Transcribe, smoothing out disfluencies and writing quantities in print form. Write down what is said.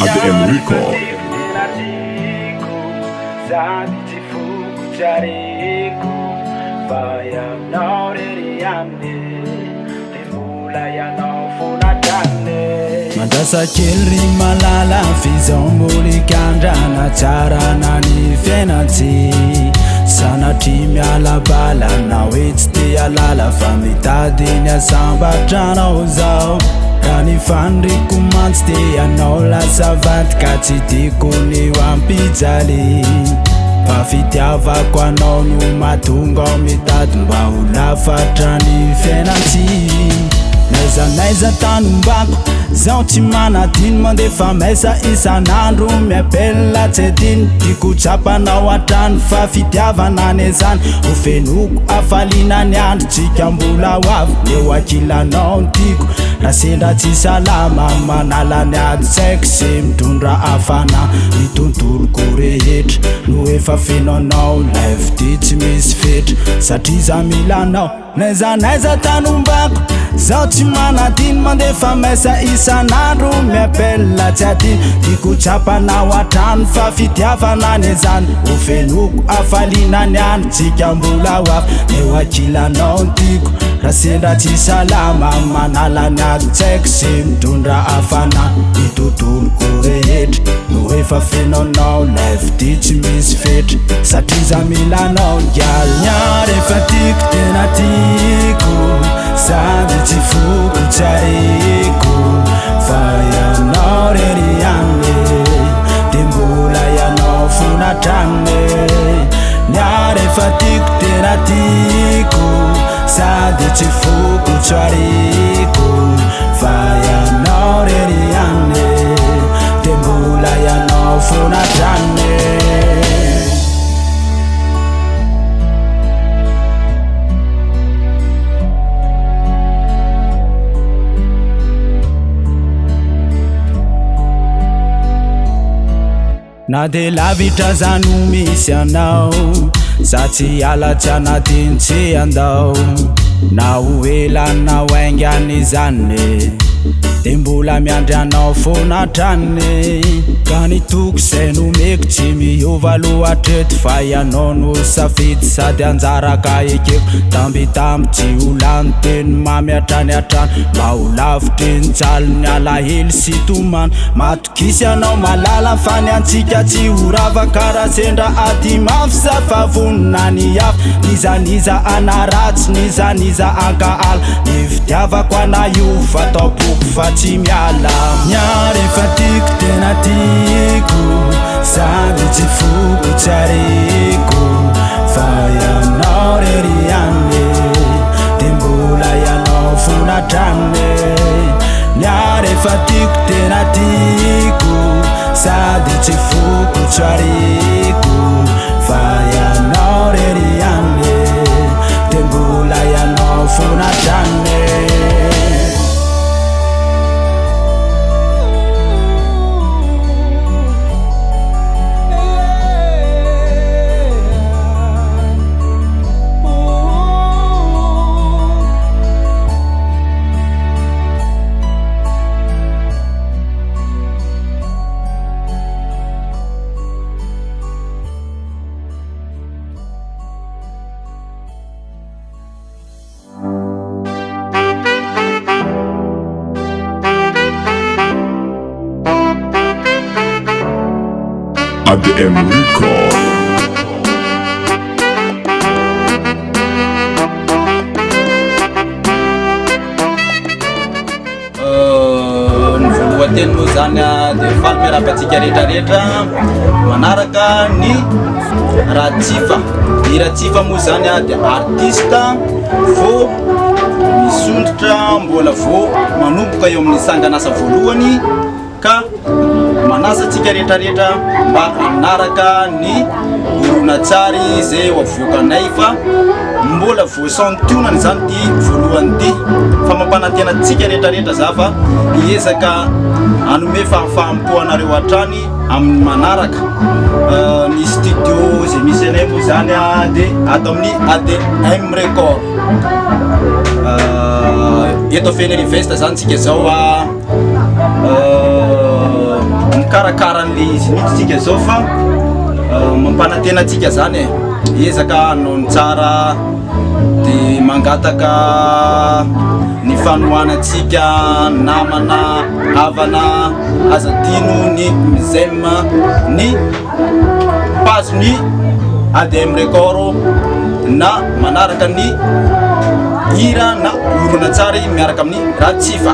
ADM Record. Mandasa kelry malala fizambolik'andrana tsara nany fiainatsy sanatry miala bala na hoe tsy te alala fa mitady ny asambatra-nao zao raha ny faniriko mantsy te anao lasa vanty ka tsy tiako ny ho ampijaly fa fitiavako anao no mahatonga ao mitady mba ho lafatra ny fiainatsy naizanaiza tanombako zaho tsy manadiny mandefa maisa isan'andro miapelina tsy adiny tiako tsapanao an-trano fa fitiavana ny zany ho fenoko afaliana ny andro tsika mbola ho avy eo ankilanao ny tiako raha sendra tsy salama manala ny ady saiko se mitondra afana ny tontoloko rehetra no efa fenonao laivity tsy misy fetra satria za milanao naizanaiza tanombako zaho tsy manadiny mandefa maisa isan'andro miapelina tsy adiny tiako tsapanao an-trano fa fitiavana ny zany ho fenoko afaliana ny andro tsika mbola ho avy eo ankilanao ny tiako raha sendra tsy salama manala ny ady tsaiko se mitondra afana ny tontoloko rehetra no efa fenonao laivity tsy misy fetra satria za milanao ngialnya rehefa tiako tena tiako sady tsy foko tsariko fa ianao rery ihany de mbola ianao fonatrany nya rehefa tiako tena tiako sady tsy foko tsariko fa ianao rery ihany de mbola ianao fonatrany na de lavitra zany ho misy anao za tsy ala tsy anatiny tsy andao na ho elana ho aingany zany de mbola miandry anao fonatrany ka ny toko zay nomeko tsy miova lohatreto fa ianao no safidy sady anjaraka ekeko tambitamby tsy ho lany teny mamy hatrany hatrany mba ho lavitry ny tsaly ny alahely sy tomany matokisy anao malala fa ny antsika tsy ho ravaka raha sendra aty mafy sa fa vonona ny afy nizaniza anaratsy nizaniza ankaala ny fitiavako ana io fataopoko fa tsy miala nya rehefa tiako tena tiako sady tsy foko tsariko fa ianao rery ihany de mbola ianao fonatrany nya rehefa tiako tena tiako sady tsy foko tsariko fa ianao rery ihany de mbola ianao fonatrany ADM Record. Voalohany moa zany de faly miarapantsika rehetrarehetra manaraka ny Ratsifa. Ny Ratsifa moa zany de artiste vo misondrotra mbola vo manomboka eo amin'ny sangan'asa voalohany ka manasatsika rehetrarehetra mba hanaraka ny horonatsary zay ho avoakanay fa mbola voasantionany zany ty voalohany ty fa mampanantenatsika rehetrarehetra za fa hiezaka hanome fahafahampo anareo hatrany amin'ny manaraka ny studio zay misy anay moa zany de ato amin'ny ADM Record eto Fenelivesta zany tsika zao karakaran'le izy nitsika zao fa mampanantena atsika zany ezaka hanao tsara de mangataka ny fanohanatsika namana havana azadino ny mizem ny page ny ADM Record na manaraka ny hira na orona tsara miaraka amin'ny Ratsifa.